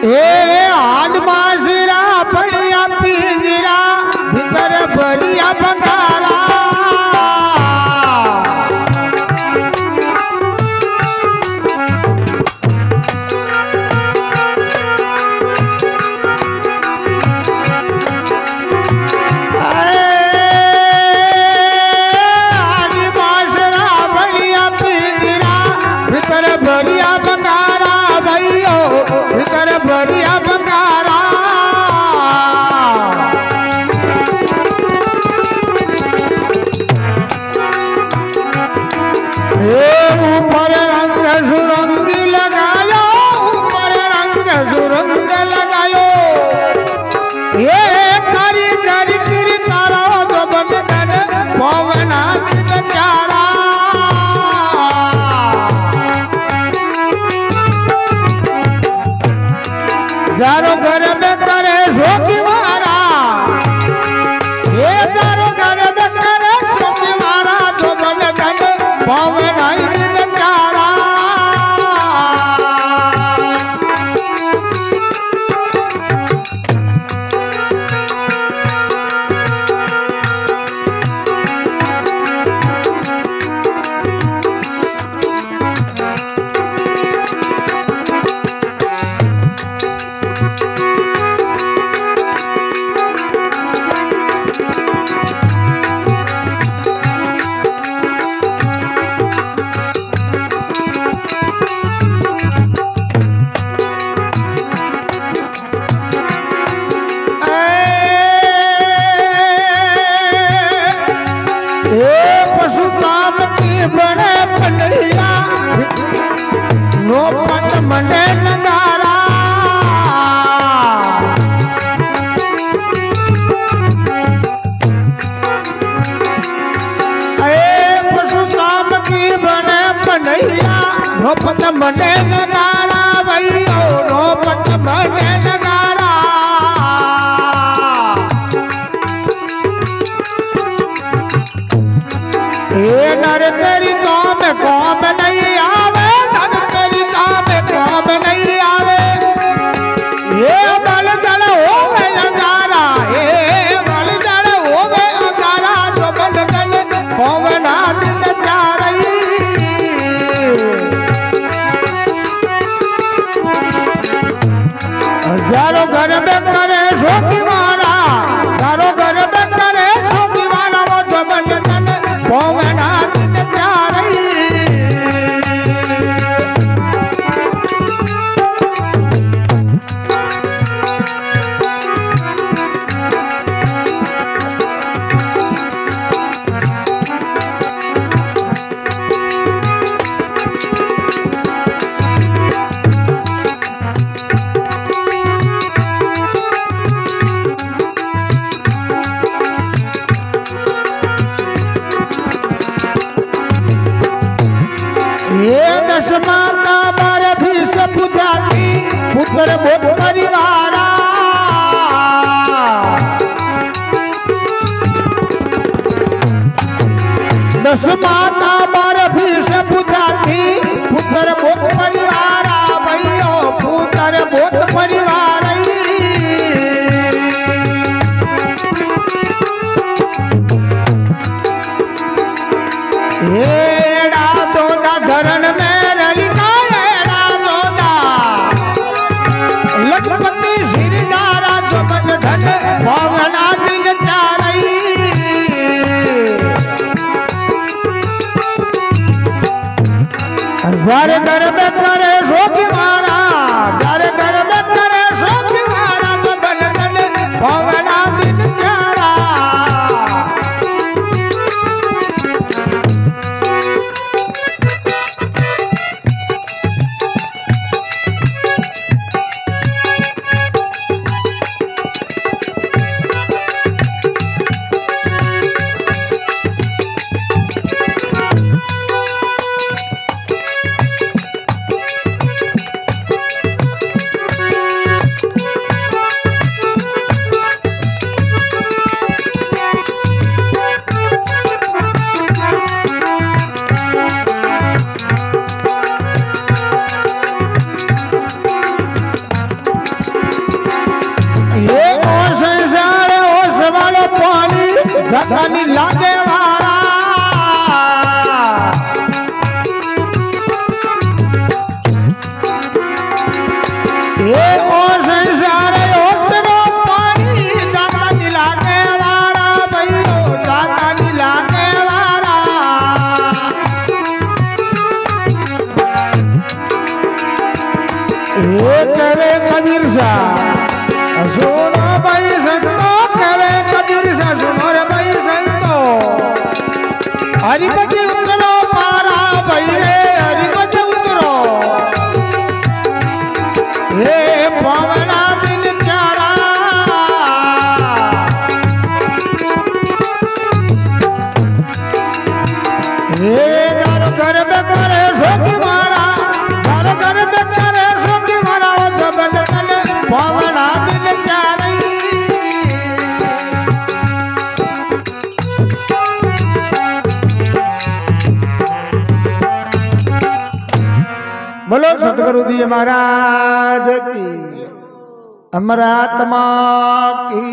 ए आड माजरा बढ़िया पिंजरा भीतर बढ़िया बंगारा बढ़िया बंगारा भैयो भीतर बढ़िया बंगारा ऊपर रंग सुरंगी लगायो ऊपर रंग सुरंग लगायो ये करी करी किरी तारा तो बन गन पवना दिन चारा जारो घर में करे शोकी मारा ये जारो घर में करे शोकी मारा तो बन गन पवन आई दिन चारा बने पनैया नो पत मने नगारा पशुताम की बने पनैया नो पत मने नगारा भैया नो पत मने नगारा ये नर तेरी काम नहीं आवे नर तेरी काम नहीं आवे ये बल जल हो गए अंगारा ये बल जल हो गए अंगारा जो बल गल पवना दिन जा रही जारो घर में करे शोकी मारा जारो घर में करे शोकी मारा वो जो बल गल पवना दिन जा रही ये दशमा का बार भी सब जाती पुत्र बोध परिवारा दशमा का बार भी सब जाती पुत्र बोध परिवारा भैयो पुत्र बोध परिवार धरण में रलिका एड़ा दोदा लखपति श्रीदारा जमन धन पवना दिन जा रही जारे घर में करे शोकी मारा जारे घर में करे शोकी मारा जमन धन पवना दिन जा रहा जातानी लागे वारा ये ओ संसार ओसरो पानी जातानी लागे वारा भैयो जातानी लागे वारा ये चले कबीर सा सुनो भाई संतो चले कबीर सा सुनो रे भाई संतो हरिपति उतरो पारा भाई रे हरिपति उतरो हे पवना दिन चारा हे दारो घर में करे सोकी मारा दारो घर में करे सोकी मारा वो जबन तले पवना दिन चारी बोलो सतगुरु जी महाराज की अमर आत्मा की